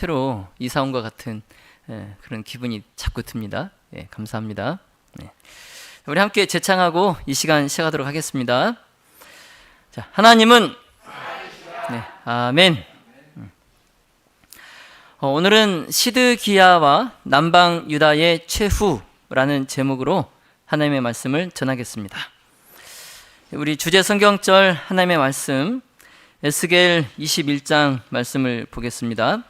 새로 이사 온 것 같은 그런 기분이 자꾸 듭니다. 감사합니다. 우리 함께 제창하고 이 시간 시작하도록 하겠습니다. 자, 하나님은 아멘. 오늘은 시드기야와 남방 유다의 최후라는 제목으로 하나님의 말씀을 전하겠습니다. 우리 주제 성경절 하나님의 말씀 에스겔 21장 말씀을 보겠습니다.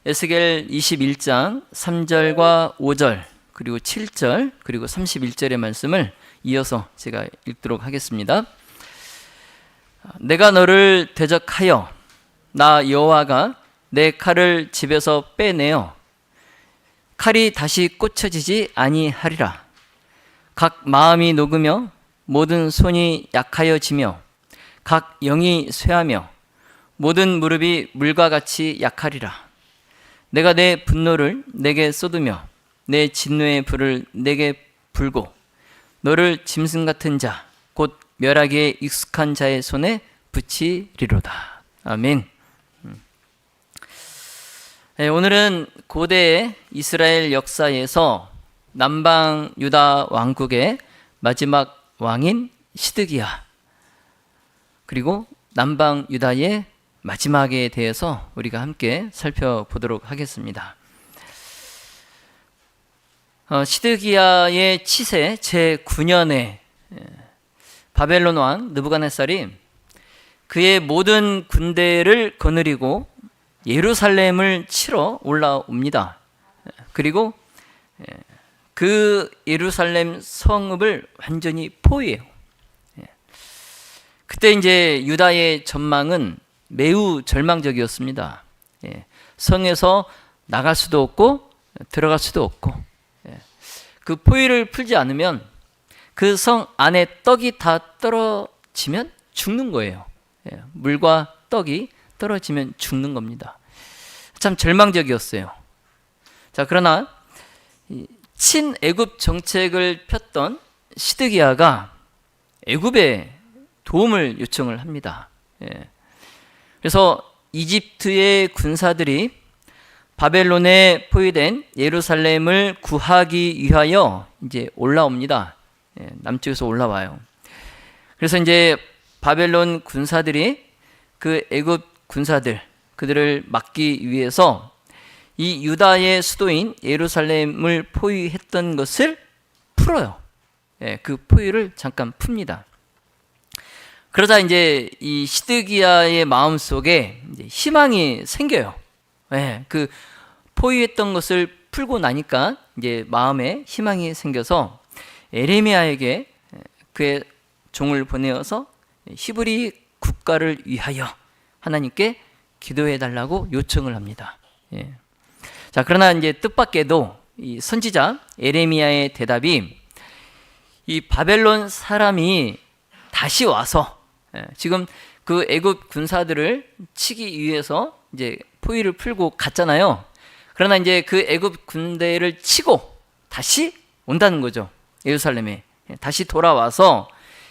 에스겔 21장 3절과 5절 그리고 7절 그리고 31절의 말씀을 이어서 제가 읽도록 하겠습니다. 내가 너를 대적하여 나 여호와가 내 칼을 집에서 빼내어 칼이 다시 꽂혀지지 아니하리라. 각 마음이 녹으며 모든 손이 약하여지며 각 영이 쇠하며 모든 무릎이 물과 같이 약하리라. 내가 내 분노를 내게 쏟으며 내 진노의 불을 내게 불고 너를 짐승 같은 자 곧 멸하기에 익숙한 자의 손에 붙이리로다. 아멘. 오늘은 고대 이스라엘 역사에서 남방 유다 왕국의 마지막 왕인 시드기야 그리고 남방 유다의 마지막에 대해서 우리가 함께 살펴보도록 하겠습니다. 시드기야의 치세 제9년에 바벨론 왕 느부갓네살이 그의 모든 군대를 거느리고 예루살렘을 치러 올라옵니다. 그리고 그 예루살렘 성읍을 완전히 포위해요. 그때 이제 유다의 전망은 매우 절망적이었습니다. 성에서 나갈 수도 없고 들어갈 수도 없고 그 포위를 풀지 않으면 그 성 안에 떡이 다 떨어지면 죽는 거예요. 물과 떡이 떨어지면 죽는 겁니다. 참 절망적이었어요. 자, 그러나 친애굽 정책을 폈던 시드기야가 애굽에 도움을 요청을 합니다. 그래서 이집트의 군사들이 바벨론에 포위된 예루살렘을 구하기 위하여 이제 올라옵니다. 남쪽에서 올라와요. 그래서 이제 바벨론 군사들이 그 애굽 군사들 그들을 막기 위해서 이 유다의 수도인 예루살렘을 포위했던 것을 풀어요. 그 포위를 잠깐 풉니다. 그러자 이제 이 시드기야의 마음 속에 이제 희망이 생겨요. 그 포위했던 것을 풀고 나니까 이제 마음에 희망이 생겨서 에레미야에게 그의 종을 보내어서 히브리 국가를 위하여 하나님께 기도해 달라고 요청을 합니다. 자, 그러나 이제 뜻밖에도 이 선지자 에레미야의 대답이 이 바벨론 사람이 다시 와서 지금 그 애굽 군사들을 치기 위해서 이제 포위를 풀고 갔잖아요. 그러나 이제 그 애굽 군대를 치고 다시 온다는 거죠. 예루살렘에 다시 돌아와서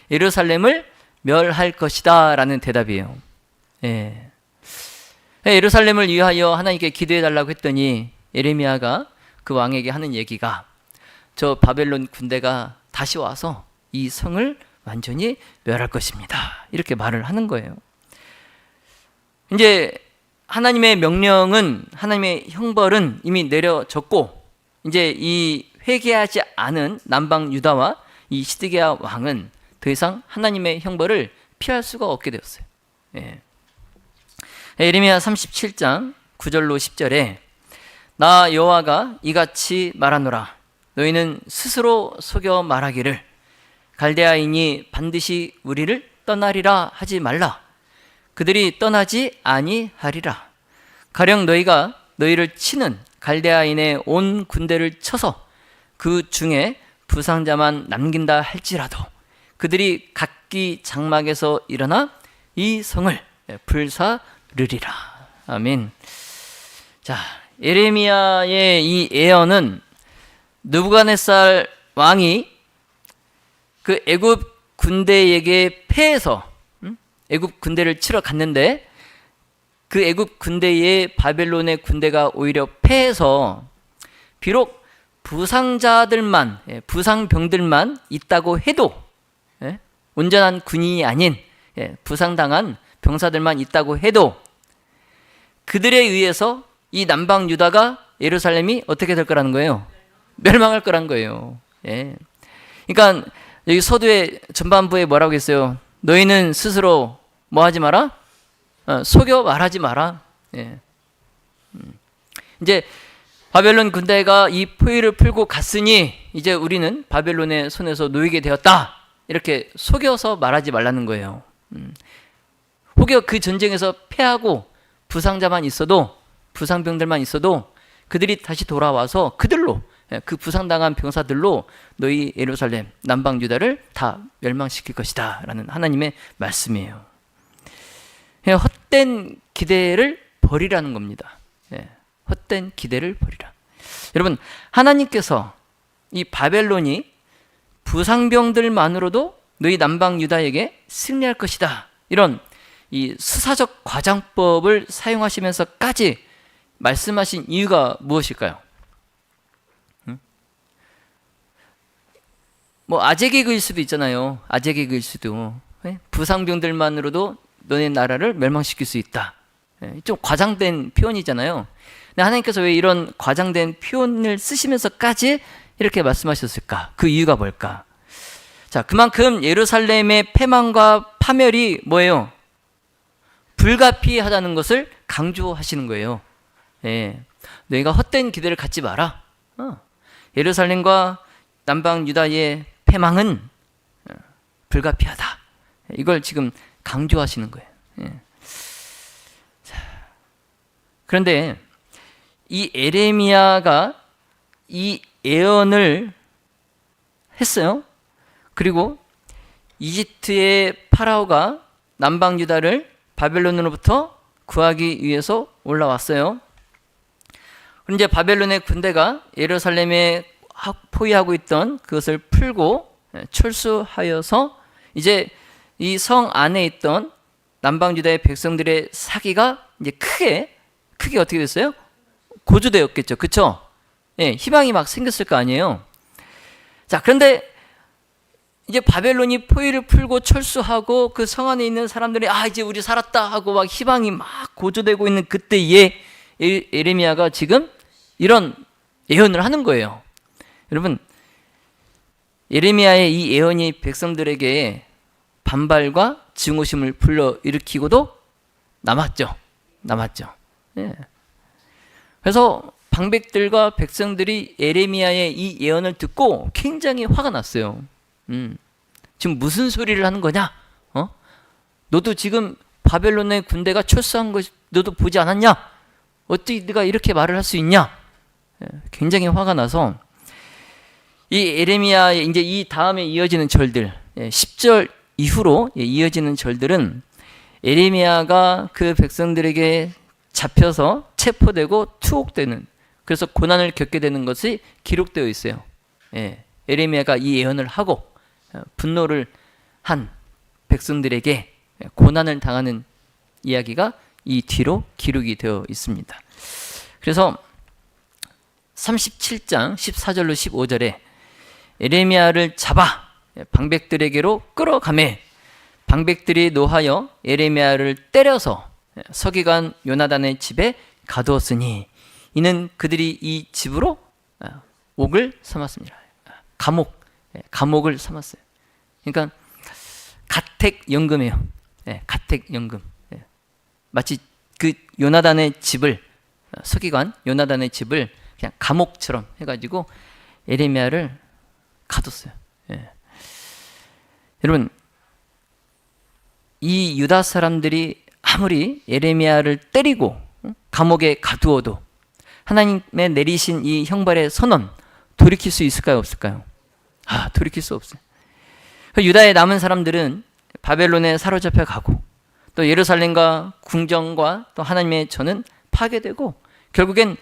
예루살렘을 멸할 것이다 라는 대답이에요. 예루살렘을 위하여 하나님께 기도해 달라고 했더니 예레미야가 그 왕에게 하는 얘기가 저 바벨론 군대가 다시 와서 이 성을 완전히 멸할 것입니다. 이렇게 말을 하는 거예요. 이제 하나님의 명령은, 하나님의 형벌은 이미 내려졌고, 이제 이 회개하지 않은 남방 유다와 이 시드기야 왕은 더 이상 하나님의 형벌을 피할 수가 없게 되었어요. 예레미야 37장 9절로 10절에 나 여호와가 이같이 말하노라. 너희는 스스로 속여 말하기를 갈대아인이 반드시 우리를 떠나리라 하지 말라. 그들이 떠나지 아니하리라. 가령 너희가 너희를 치는 갈대아인의 온 군대를 쳐서 그 중에 부상자만 남긴다 할지라도 그들이 각기 장막에서 일어나 이 성을 불사르리라. 아멘. 자, 예레미야의 이 예언은 느부갓네살 왕이 그 애굽 군대에게 패해서 애굽 군대를 치러 갔는데 그 애굽 군대에 바벨론의 군대가 오히려 패해서 비록 부상자들만, 부상병들만 있다고 해도, 온전한 군인이 아닌 부상당한 병사들만 있다고 해도 그들에 의해서 이 남방 유다가 예루살렘이 어떻게 될 거라는 거예요? 멸망할 거란 거예요. 그러니까 여기 서두에 전반부에 뭐라고 했어요? 너희는 스스로 뭐 하지 마라? 속여 말하지 마라. 이제 바벨론 군대가 이 포위를 풀고 갔으니 이제 우리는 바벨론의 손에서 놓이게 되었다. 이렇게 속여서 말하지 말라는 거예요. 혹여 그 전쟁에서 패하고 부상자만 있어도, 부상병들만 있어도 그들이 다시 돌아와서 그들로, 그 부상당한 병사들로 너희 예루살렘, 남방 유다를 다 멸망시킬 것이다 라는 하나님의 말씀이에요. 헛된 기대를 버리라는 겁니다. 헛된 기대를 버리라. 여러분, 하나님께서 이 바벨론이 부상병들만으로도 너희 남방 유다에게 승리할 것이다, 이런 이 수사적 과장법을 사용하시면서까지 말씀하신 이유가 무엇일까요? 뭐 아재 개그일 수도 있잖아요. 아재 개그일 수도. 부상병들만으로도 너네 나라를 멸망시킬 수 있다. 좀 과장된 표현이잖아요. 근데 하나님께서 왜 이런 과장된 표현을 쓰시면서까지 이렇게 말씀하셨을까? 그 이유가 뭘까? 자, 그만큼 예루살렘의 패망과 파멸이 뭐예요? 불가피하다는 것을 강조하시는 거예요. 너희가 헛된 기대를 갖지 마라. 예루살렘과 남방 유다의 패망은 불가피하다. 이걸 지금 강조하시는 거예요. 자, 그런데 이 에레미야가 이 예언을 했어요. 그리고 이집트의 파라오가 남방 유다를 바벨론으로부터 구하기 위해서 올라왔어요. 그런데 바벨론의 군대가 예루살렘에 포위하고 있던 그것을 풀고 철수하여서 이제 이 성 안에 있던 남방 유다의 백성들의 사기가 이제 크게 어떻게 됐어요? 고조되었겠죠. 그렇죠? 희망이 막 생겼을 거 아니에요. 자, 그런데 이제 바벨론이 포위를 풀고 철수하고 그 성 안에 있는 사람들이 이제 우리 살았다 하고 막 희망이 막 고조되고 있는 그때에 예레미야가 지금 이런 예언을 하는 거예요. 여러분, 예레미야의 이 예언이 백성들에게 반발과 증오심을 불러일으키고도 남았죠. 그래서 방백들과 백성들이 예레미야의 이 예언을 듣고 굉장히 화가 났어요. 지금 무슨 소리를 하는 거냐? 너도 지금 바벨론의 군대가 철수한 것 너도 보지 않았냐? 어떻게 네가 이렇게 말을 할 수 있냐? 굉장히 화가 나서 이 예레미야의 이제 이 다음에 이어지는 절들, 10절 이후로 이어지는 절들은 예레미야가 그 백성들에게 잡혀서 체포되고 투옥되는, 그래서 고난을 겪게 되는 것이 기록되어 있어요. 예레미야가 이 예언을 하고 분노를 한 백성들에게 고난을 당하는 이야기가 이 뒤로 기록이 되어 있습니다. 그래서 37장 14절로 15절에 예레미야를 잡아 방백들에게로 끌어가매 방백들이 노하여 예레미야를 때려서 서기관 요나단의 집에 가두었으니 이는 그들이 이 집으로 옥을 삼았습니다. 감옥을 삼았어요. 그러니까 가택연금이에요. 가택연금. 마치 그 요나단의 집을, 서기관 요나단의 집을 그냥 감옥처럼 해가지고 예레미야를 가뒀어요. 여러분, 이 유다 사람들이 아무리 예레미야를 때리고 감옥에 가두어도 하나님의 내리신 이 형벌의 선언 돌이킬 수 있을까요, 없을까요? 돌이킬 수 없어요. 유다에 남은 사람들은 바벨론에 사로잡혀 가고 또 예루살렘과 궁정과 또 하나님의 전은 파괴되고 결국엔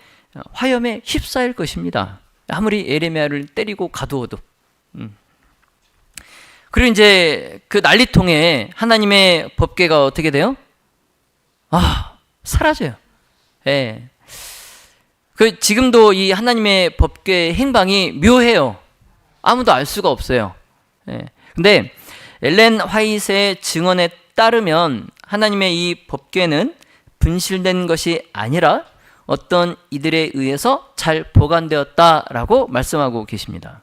화염에 휩싸일 것입니다. 아무리 예레미야를 때리고 가두어도. 그리고 이제 그 난리통에 하나님의 법궤가 어떻게 돼요? 사라져요. 예. 지금도 이 하나님의 법궤의 행방이 묘해요. 아무도 알 수가 없어요. 예. 근데 엘렌 화이트의 증언에 따르면 하나님의 이 법궤는 분실된 것이 아니라 어떤 이들에 의해서 잘 보관되었다라고 말씀하고 계십니다.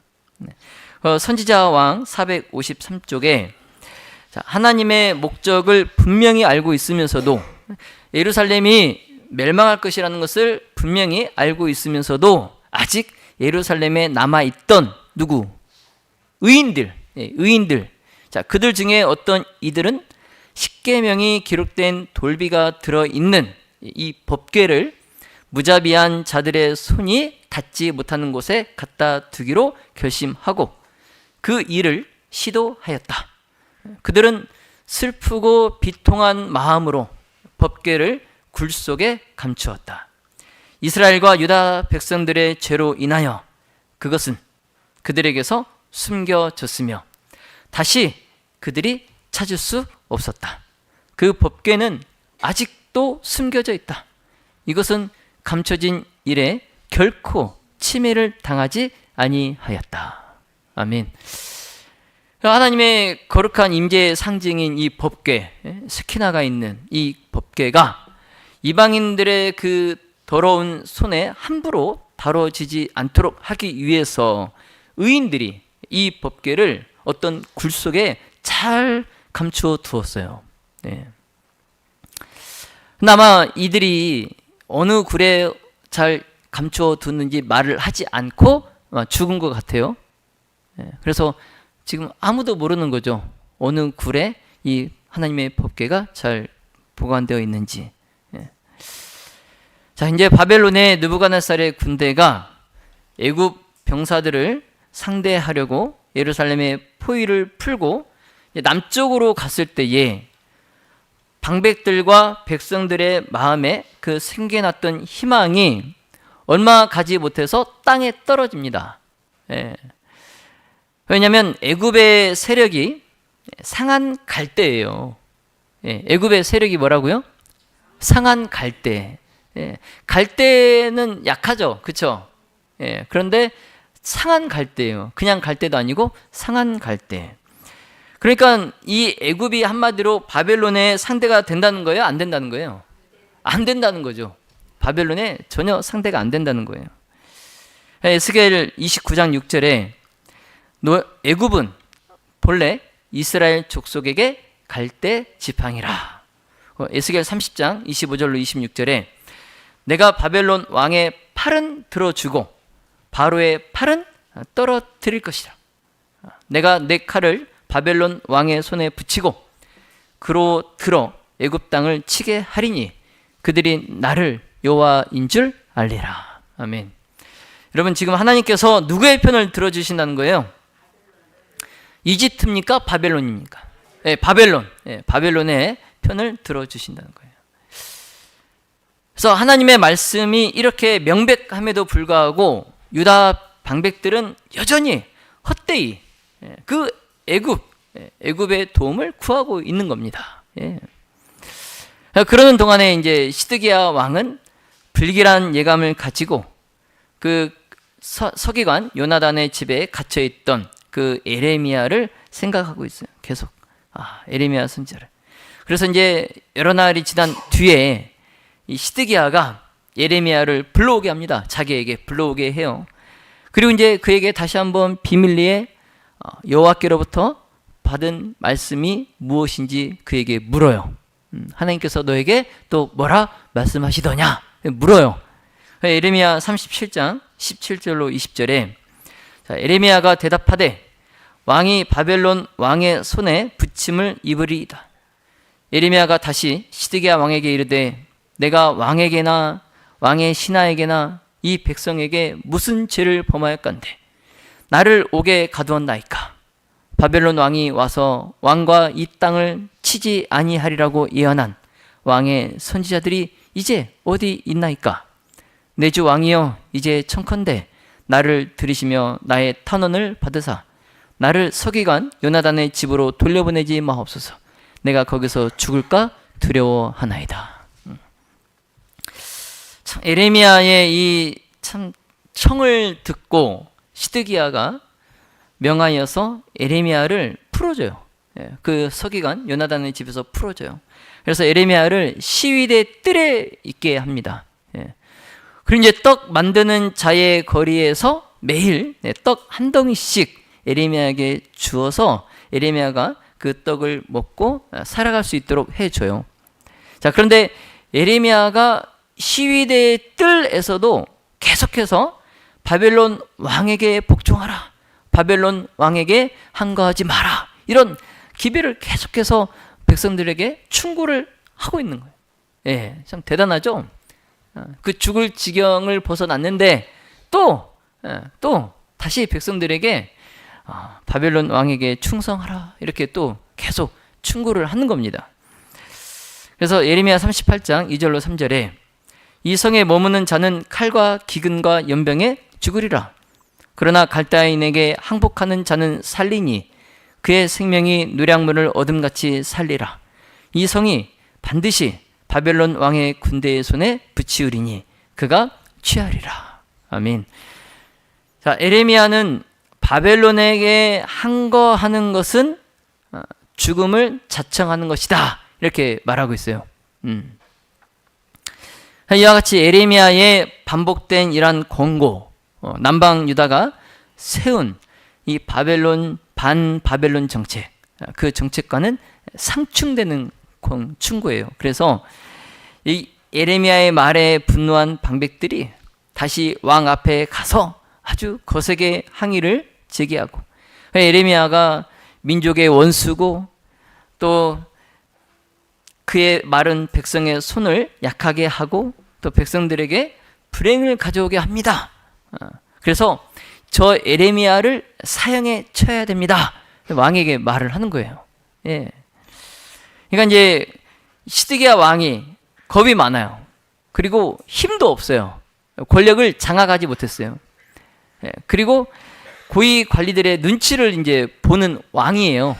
선지자 왕 453쪽에 하나님의 목적을 분명히 알고 있으면서도 예루살렘이 멸망할 것이라는 것을 분명히 알고 있으면서도 아직 예루살렘에 남아있던 누구? 의인들. 자, 그들 중에 어떤 이들은 십계명이 기록된 돌비가 들어있는 이 법궤를 무자비한 자들의 손이 닿지 못하는 곳에 갖다 두기로 결심하고 그 일을 시도하였다. 그들은 슬프고 비통한 마음으로 법궤를 굴 속에 감추었다. 이스라엘과 유다 백성들의 죄로 인하여 그것은 그들에게서 숨겨졌으며 다시 그들이 찾을 수 없었다. 그 법궤는 아직도 숨겨져 있다. 이것은 감춰진 일에 결코 침해를 당하지 아니하였다. 아멘. 하나님의 거룩한 임재의 상징인 이 법궤, 스키나가 있는 이 법궤가 이방인들의 그 더러운 손에 함부로 다뤄지지 않도록 하기 위해서 의인들이 이 법궤를 어떤 굴 속에 잘 감추어 두었어요. 네. 아마 이들이 어느 굴에 잘 감추어 두는지 말을 하지 않고 죽은 것 같아요. 네. 그래서 지금 아무도 모르는 거죠. 어느 굴에 이 하나님의 법궤가 잘 보관되어 있는지. 네. 자, 이제 바벨론의 느부갓네살의 군대가 애굽 병사들을 상대하려고 예루살렘의 포위를 풀고 남쪽으로 갔을 때에 방백들과 백성들의 마음에 그 생겨났던 희망이 얼마 가지 못해서 땅에 떨어집니다. 예. 왜냐하면 애굽의 세력이 상한 갈대예요. 예. 애굽의 세력이 뭐라고요? 상한 갈대. 예. 갈대는 약하죠, 그렇죠? 예. 그런데 상한 갈대예요. 그냥 갈대도 아니고 상한 갈대. 그러니까 이 애굽이 한마디로 바벨론의 상대가 된다는 거예요? 안 된다는 거예요? 안 된다는 거죠. 바벨론에 전혀 상대가 안 된다는 거예요. 에스겔 29장 6절에 애굽은 본래 이스라엘 족속에게 갈대 지팡이라. 에스겔 30장 25절로 26절에 내가 바벨론 왕의 팔은 들어주고 바로의 팔은 떨어뜨릴 것이라. 내가 내 칼을 바벨론 왕의 손에 붙이고 그로 들어 애굽 땅을 치게 하리니 그들이 나를 여호와인 줄 알리라. 아멘. 여러분, 지금 하나님께서 누구의 편을 들어주신다는 거예요? 이집트입니까? 바벨론입니까? 바벨론. 바벨론의 편을 들어주신다는 거예요. 그래서 하나님의 말씀이 이렇게 명백함에도 불구하고 유다 방백들은 여전히 헛되이 그 애굽의 도움을 구하고 있는 겁니다. 그러는 동안에 이제 시드기야 왕은 불길한 예감을 가지고 그 서기관 요나단의 집에 갇혀 있던 그 에레미야를 생각하고 있어요. 계속 에레미야 선지자를. 그래서 이제 여러 날이 지난 뒤에 이 시드기야가 예레미야를 불러오게 합니다. 자기에게 불러오게 해요. 그리고 이제 그에게 다시 한번 비밀리에 여호와께로부터 받은 말씀이 무엇인지 그에게 물어요. 하나님께서 너에게 또 뭐라 말씀하시더냐 물어요. 예레미야 37장 17절로 20절에 에레미야가 대답하되 왕이 바벨론 왕의 손에 붙임을 입으리이다. 예레미야가 다시 시드기야 왕에게 이르되 내가 왕에게나 왕의 신하에게나 이 백성에게 무슨 죄를 범하였건대 나를 옥에 가두었나이까. 바벨론 왕이 와서 왕과 이 땅을 치지 아니하리라고 예언한 왕의 선지자들이 이제 어디 있나이까. 내 주 왕이여 이제 청컨대 나를 들으시며 나의 탄원을 받으사 나를 서기관 요나단의 집으로 돌려보내지 마옵소서. 내가 거기서 죽을까 두려워하나이다. 에레미야의 이 참 청을 듣고 시드기야가 명하여서 에레미야를 풀어줘요. 그 서기관 요나단의 집에서 풀어줘요. 그래서 에레미야를 시위대 뜰에 있게 합니다. 그리고 이제 떡 만드는 자의 거리에서 매일 떡 한 덩이씩 에레미야에게 주어서 에레미야가 그 떡을 먹고 살아갈 수 있도록 해줘요. 자, 그런데 에레미야가 시위대의 뜰에서도 계속해서 바벨론 왕에게 복종하라, 바벨론 왕에게 항거하지 마라, 이런 기별을 계속해서 백성들에게 충고를 하고 있는 거예요. 참 대단하죠. 그 죽을 지경을 벗어났는데 또 다시 백성들에게 바벨론 왕에게 충성하라, 이렇게 또 계속 충고를 하는 겁니다. 그래서 예레미야 38장 2절로 3절에 이 성에 머무는 자는 칼과 기근과 연병에 죽으리라. 그러나 갈대아인에게 항복하는 자는 살리니 그의 생명이 누량물을 얻음같이 살리라. 이 성이 반드시 바벨론 왕의 군대의 손에 붙이우리니 그가 취하리라. 아멘. 자, 에레미야는 바벨론에게 항거하는 것은 죽음을 자청하는 것이다, 이렇게 말하고 있어요. 이와 같이 에레미야의 반복된 이러한 권고, 남방 유다가 세운 이 바벨론 반바벨론 정책, 그 정책과는 상충되는 충고예요. 그래서 이 에레미야의 말에 분노한 방백들이 다시 왕 앞에 가서 아주 거세게 항의를 제기하고, 에레미야가 민족의 원수고 또 그의 말은 백성의 손을 약하게 하고 또 백성들에게 불행을 가져오게 합니다. 그래서 저 에레미야를 사형에 쳐야 됩니다, 왕에게 말을 하는 거예요. 그러니까 이제 시드기야 왕이 겁이 많아요. 그리고 힘도 없어요. 권력을 장악하지 못했어요. 그리고 고위 관리들의 눈치를 이제 보는 왕이에요.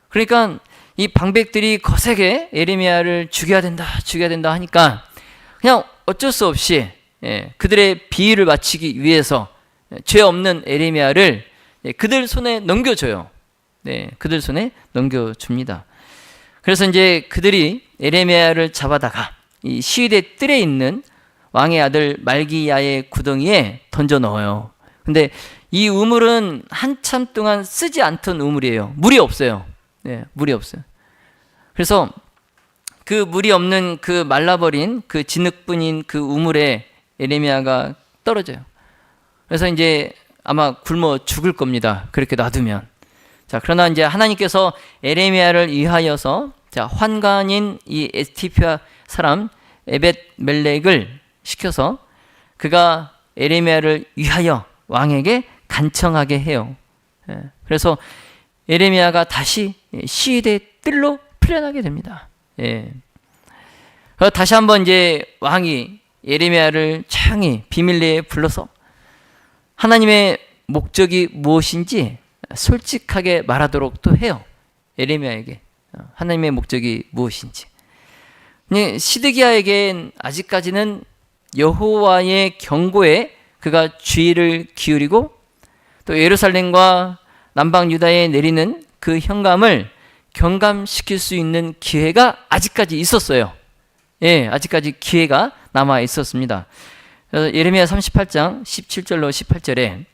그러니까 이 방백들이 거세게 에레미야를 죽여야 된다 하니까 그냥 어쩔 수 없이 그들의 비위를 맞추기 위해서 죄 없는 에레미야를 그들 손에 넘겨줘요. 그들 손에 넘겨줍니다. 그래서 이제 그들이 에레미야를 잡아다가 이 시위대 뜰에 있는 왕의 아들 말기야의 구덩이에 던져 넣어요. 근데 이 우물은 한참 동안 쓰지 않던 우물이에요. 물이 없어요. 물이 없어요. 그래서 그 물이 없는 그 말라버린 그 진흙뿐인 그 우물에 에레미야가 떨어져요. 그래서 이제 아마 굶어 죽을 겁니다, 그렇게 놔두면. 자, 그러나 이제 하나님께서 에레미야를 위하여서 환관인 이 에티오피아 사람 에벳 멜렉을 시켜서 그가 에레미야를 위하여 왕에게 간청하게 해요. 그래서 에레미야가 다시 시위대 뜰로 풀려나게 됩니다. 다시 한번 이제 왕이 에레미야를 조용히 비밀리에 불러서 하나님의 목적이 무엇인지 솔직하게 말하도록 또 해요. 에레미야에게 하나님의 목적이 무엇인지. 시드기야에겐 아직까지는 여호와의 경고에 그가 주의를 기울이고 또 예루살렘과 남방 유다에 내리는 그 현감을 경감시킬 수 있는 기회가 아직까지 있었어요. 아직까지 기회가 남아 있었습니다. 예레미야 38장 17절로 18절에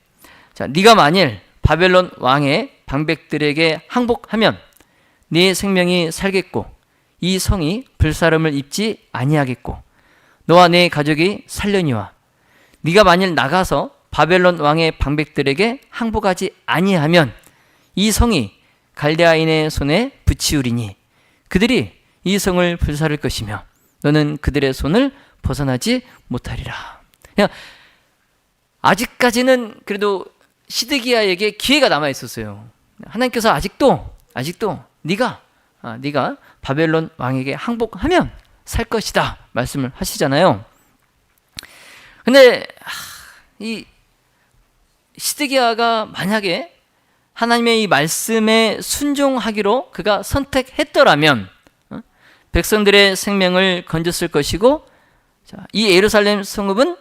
자, 네가 만일 바벨론 왕의 방백들에게 항복하면 네 생명이 살겠고 이 성이 불사름을 입지 아니하겠고 너와 네 가족이 살려니와 네가 만일 나가서 바벨론 왕의 방백들에게 항복하지 아니하면 이 성이 갈대아인의 손에 붙이우리니 그들이 이 성을 불사를 것이며 너는 그들의 손을 벗어나지 못하리라. 그냥 아직까지는 그래도 시드기야에게 기회가 남아 있었어요. 하나님께서 아직도 네가 바벨론 왕에게 항복하면 살 것이다 말씀을 하시잖아요. 근데 이 시드기야가 만약에 하나님의 이 말씀에 순종하기로 그가 선택했더라면 백성들의 생명을 건졌을 것이고 자, 이 예루살렘 성읍은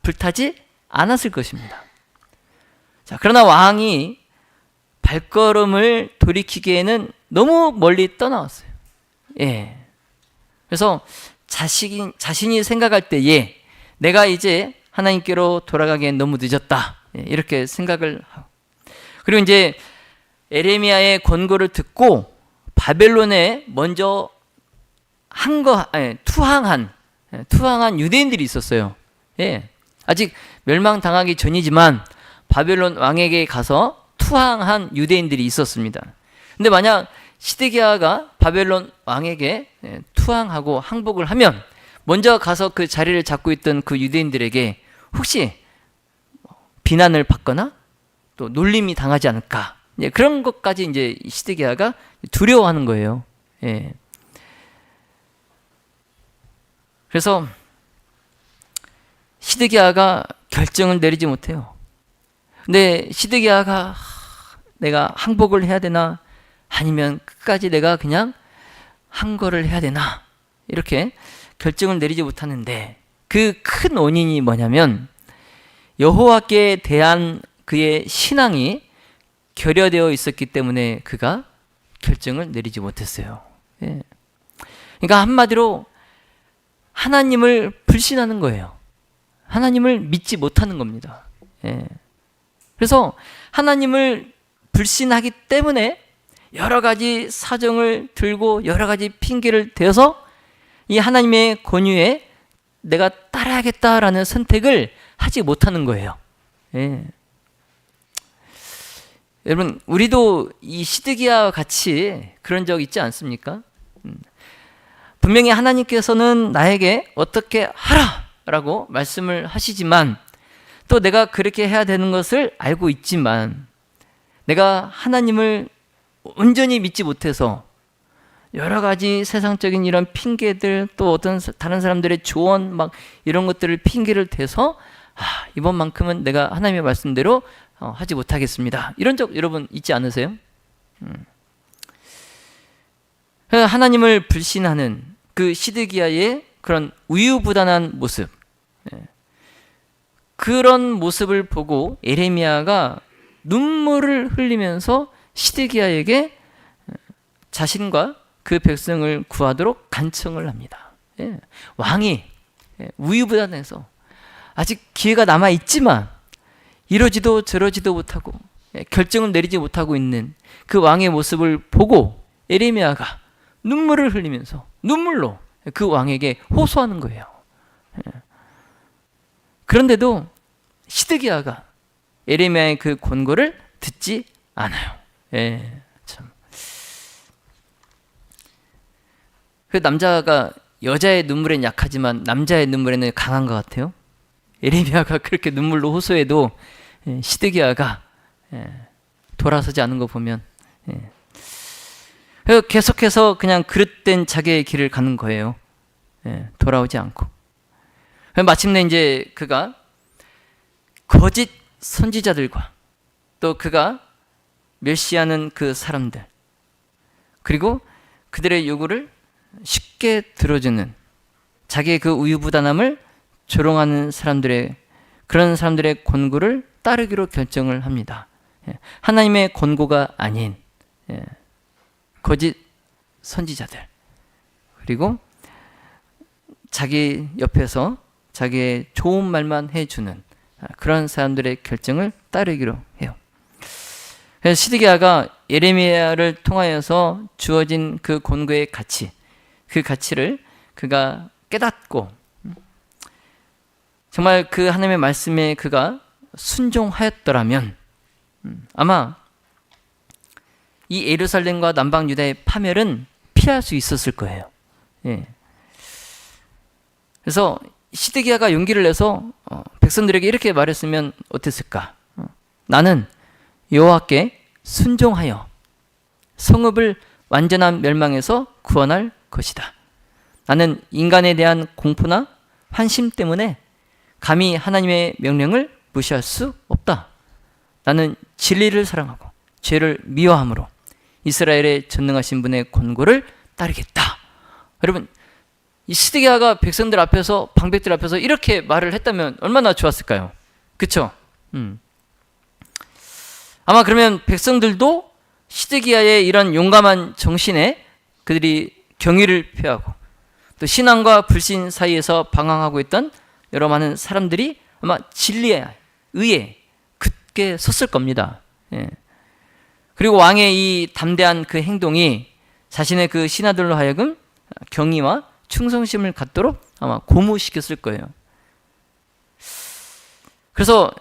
불타지 않았을 것입니다. 자, 그러나 왕이 발걸음을 돌이키기에는 너무 멀리 떠나왔어요. 예. 그래서 자신이 생각할 때에 내가 이제 하나님께로 돌아가기엔 너무 늦었다. 예, 이렇게 생각을 하고. 그리고 이제 에레미야의 권고를 듣고 바벨론에 먼저 투항한 유대인들이 있었어요. 예. 아직 멸망당하기 전이지만 바벨론 왕에게 가서 투항한 유대인들이 있었습니다. 근데 만약 시드기야가 바벨론 왕에게 투항하고 항복을 하면 먼저 가서 그 자리를 잡고 있던 그 유대인들에게 혹시 비난을 받거나 또 놀림이 당하지 않을까, 그런 것까지 이제 시드기야가 두려워하는 거예요. 예. 그래서 시드기야가 결정을 내리지 못해요. 근데 시드기야가 내가 항복을 해야 되나 아니면 끝까지 내가 그냥 항거를 해야 되나 이렇게 결정을 내리지 못하는데 그 큰 원인이 뭐냐면 여호와께 대한 그의 신앙이 결여되어 있었기 때문에 그가 결정을 내리지 못했어요. 예. 그러니까 한마디로 하나님을 불신하는 거예요. 하나님을 믿지 못하는 겁니다. 예. 그래서 하나님을 불신하기 때문에 여러 가지 사정을 들고 여러 가지 핑계를 대서 이 하나님의 권유에 내가 따라야겠다라는 선택을 하지 못하는 거예요. 예. 여러분, 우리도 이 시드기야와 같이 그런 적 있지 않습니까? 분명히 하나님께서는 나에게 어떻게 하라라고 말씀을 하시지만 또 내가 그렇게 해야 되는 것을 알고 있지만 내가 하나님을 온전히 믿지 못해서 여러 가지 세상적인 이런 핑계들 또 어떤 다른 사람들의 조언 막 이런 것들을 핑계를 대서 이번만큼은 내가 하나님의 말씀대로 하지 못하겠습니다. 이런 적 여러분 있지 않으세요? 하나님을 불신하는 그 시드기야의 그런 우유부단한 모습, 그런 모습을 보고 에레미야가 눈물을 흘리면서 시드기야에게 자신과 그 백성을 구하도록 간청을 합니다. 예. 왕이 우유부단해서 아직 기회가 남아 있지만 이러지도 저러지도 못하고 결정을 내리지 못하고 있는 그 왕의 모습을 보고 에레미야가 눈물을 흘리면서 눈물로 그 왕에게 호소하는 거예요. 그런데도 시드기야가 에레미야의 그 권고를 듣지 않아요. 예, 참. 그 남자가 여자의 눈물엔 약하지만 남자의 눈물에는 강한 것 같아요. 에레미야가 그렇게 눈물로 호소해도 시드기야가 돌아서지 않은 거 보면 계속해서 그냥 그릇된 자기의 길을 가는 거예요. 돌아오지 않고. 마침내 이제 그가 거짓 선지자들과 또 그가 멸시하는 그 사람들 그리고 그들의 요구를 쉽게 들어주는 자기의 그 우유부단함을 조롱하는 그런 사람들의 권고를 따르기로 결정을 합니다. 하나님의 권고가 아닌 거짓 선지자들 그리고 자기 옆에서 자기의 좋은 말만 해주는 그런 사람들의 결정을 따르기로 해요. 그래서 시드기야가 예레미야를 통하여서 주어진 그 권고의 가치, 그 가치를 그가 깨닫고 정말 그 하나님의 말씀에 그가 순종하였더라면 아마 이 예루살렘과 남방 유다의 파멸은 피할 수 있었을 거예요. 예. 그래서 시드기야가 용기를 내서 백성들에게 이렇게 말했으면 어땠을까? 나는 여호와께 순종하여 성읍을 완전한 멸망에서 구원할 것이다. 나는 인간에 대한 공포나 환심 때문에 감히 하나님의 명령을 무시할 수 없다. 나는 진리를 사랑하고 죄를 미워함으로 이스라엘의 전능하신 분의 권고를 따르겠다. 여러분, 이 시드기야가 백성들 앞에서, 방백들 앞에서 이렇게 말을 했다면 얼마나 좋았을까요? 그쵸? 아마 그러면 백성들도 시드기야의 이런 용감한 정신에 그들이 경의를 표하고, 또 신앙과 불신 사이에서 방황하고 있던 여러 많은 사람들이 아마 진리에 의에 굳게 섰을 겁니다. 예. 그리고 왕의 이 담대한 그 행동이 자신의 그 신하들로 하여금 경의와 충성심을 갖도록 아마 고무시켰을 거예요. 그래서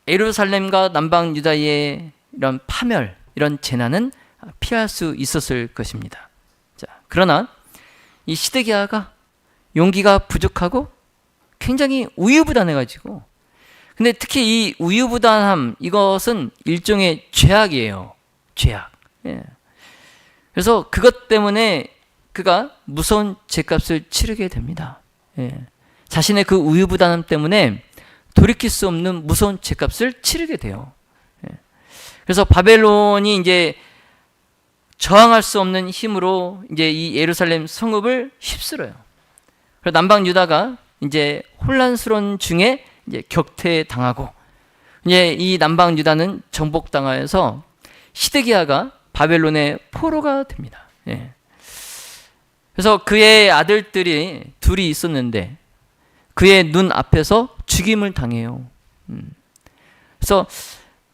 예루살렘과 남방 유다의 이런 파멸, 이런 재난은 피할 수 있었을 것입니다. 자, 그러나 이 시드기야가 용기가 부족하고 굉장히 우유부단해가지고, 근데 특히 이 우유부단함, 이것은 일종의 죄악이에요. 죄악. 예. 그래서 그것 때문에 그가 무서운 죄값을 치르게 됩니다. 예. 자신의 그 우유부단함 때문에 돌이킬 수 없는 무서운 죄값을 치르게 돼요. 예. 그래서 바벨론이 이제 저항할 수 없는 힘으로 이제 이 예루살렘 성읍을 휩쓸어요. 그래서 남방 유다가 이제 혼란스러운 중에 이제 격퇴당하고, 이제 이 남방 유다는 정복당하여서 시드기야가 바벨론의 포로가 됩니다. 예. 그래서 그의 아들들이 둘이 있었는데 그의 눈 앞에서 죽임을 당해요. 그래서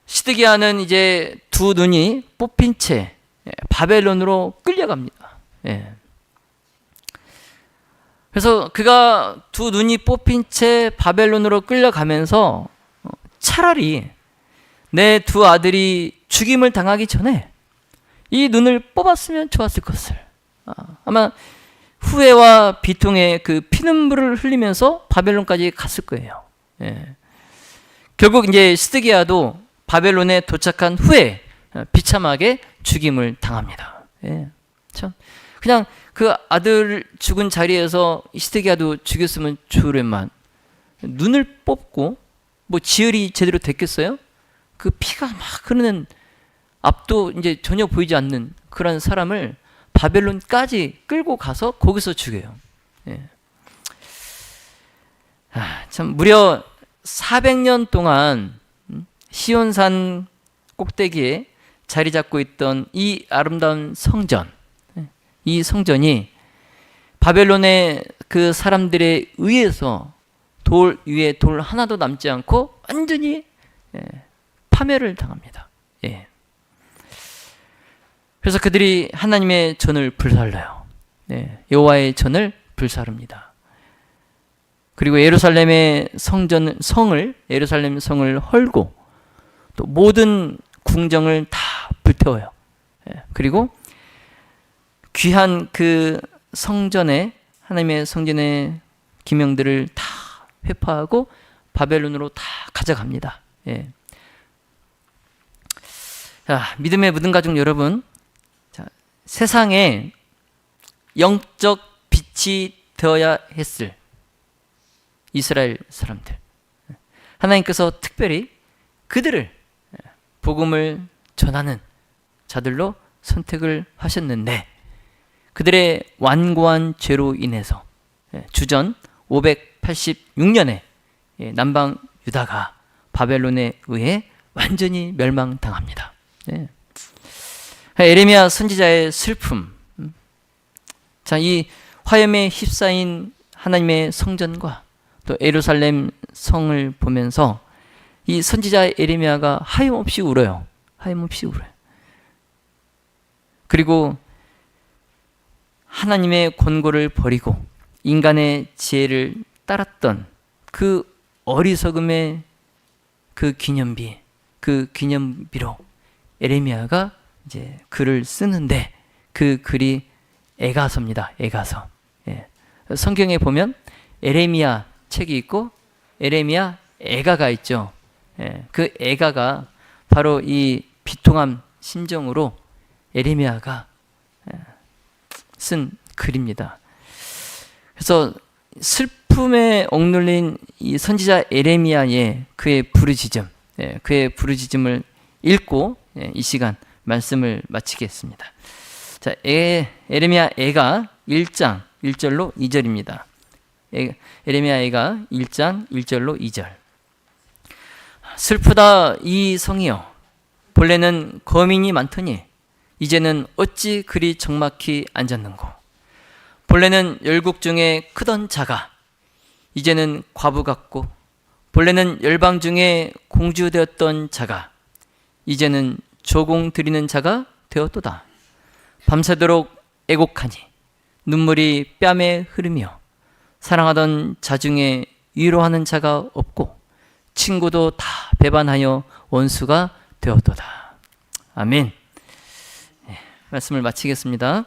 시드기야는 이제 두 눈이 뽑힌 채 바벨론으로 끌려갑니다. 예. 그래서 그가 두 눈이 뽑힌 채 바벨론으로 끌려가면서 차라리 내 두 아들이 죽임을 당하기 전에 이 눈을 뽑았으면 좋았을 것을, 아마 후회와 비통의 그 피눈물을 흘리면서 바벨론까지 갔을 거예요. 예. 결국 이제 시드기야도 바벨론에 도착한 후에 비참하게 죽임을 당합니다. 예. 참 그냥 그 아들 죽은 자리에서 시드기야도 죽였으면 좋으련만 눈을 뽑고 뭐 지혈이 제대로 됐겠어요? 그 피가 막 흐르는 앞도 이제 전혀 보이지 않는 그런 사람을 바벨론까지 끌고 가서 거기서 죽여요. 예. 참 무려 400년 동안 시온산 꼭대기에 자리 잡고 있던 이 아름다운 성전, 이 성전이 바벨론의 그 사람들에 의해서 돌 위에 돌 하나도 남지 않고 완전히 파멸을 당합니다. 예. 그래서 그들이 하나님의 전을 불살라요. 여호와의 전을 불사릅니다. 그리고 예루살렘의 예루살렘 성을 헐고 또 모든 궁정을 다 불태워요. 그리고 귀한 그 성전에, 하나님의 성전의 기명들을 다 회파하고 바벨론으로 다 가져갑니다. 예. 자, 믿음의 묻은 가족 여러분, 자, 세상에 영적 빛이 되어야 했을 이스라엘 사람들, 하나님께서 특별히 그들을 복음을 전하는 자들로 선택을 하셨는데, 그들의 완고한 죄로 인해서 주전 586년에 남방 유다가 바벨론에 의해 완전히 멸망당합니다. 에레미야 선지자의 슬픔. 자, 이 화염에 휩싸인 하나님의 성전과 또 예루살렘 성을 보면서 이 선지자 에레미야가 하염없이 울어요. 하염없이 울어요. 그리고 하나님의 권고를 버리고 인간의 지혜를 따랐던 그 어리석음의 그 기념비로 에레미야가 이제 글을 쓰는데, 그 글이 에가서입니다. 에가서. 예. 성경에 보면 에레미야 책이 있고 에레미야 에가가 있죠. 예. 그 에가가 바로 이 비통함 심정으로 에레미야가 쓴 글입니다. 그래서 슬픔에 억눌린 이 선지자 에레미야의 그의 부르짖음, 그의 부르짖음을 읽고 이 시간 말씀을 마치겠습니다. 자, 에레미야 에가 1장 1절로 2절입니다. 에레미야가 1장 1절로 2절. 슬프다 이 성이여, 본래는 거민이 많더니 이제는 어찌 그리 적막히 앉았는고. 본래는 열국 중에 크던 자가 이제는 과부 같고, 본래는 열방 중에 공주되었던 자가 이제는 조공 드리는 자가 되었도다. 밤새도록 애곡하니 눈물이 뺨에 흐르며, 사랑하던 자 중에 위로하는 자가 없고 친구도 다 배반하여 원수가 되었도다. 아멘. 말씀을 마치겠습니다.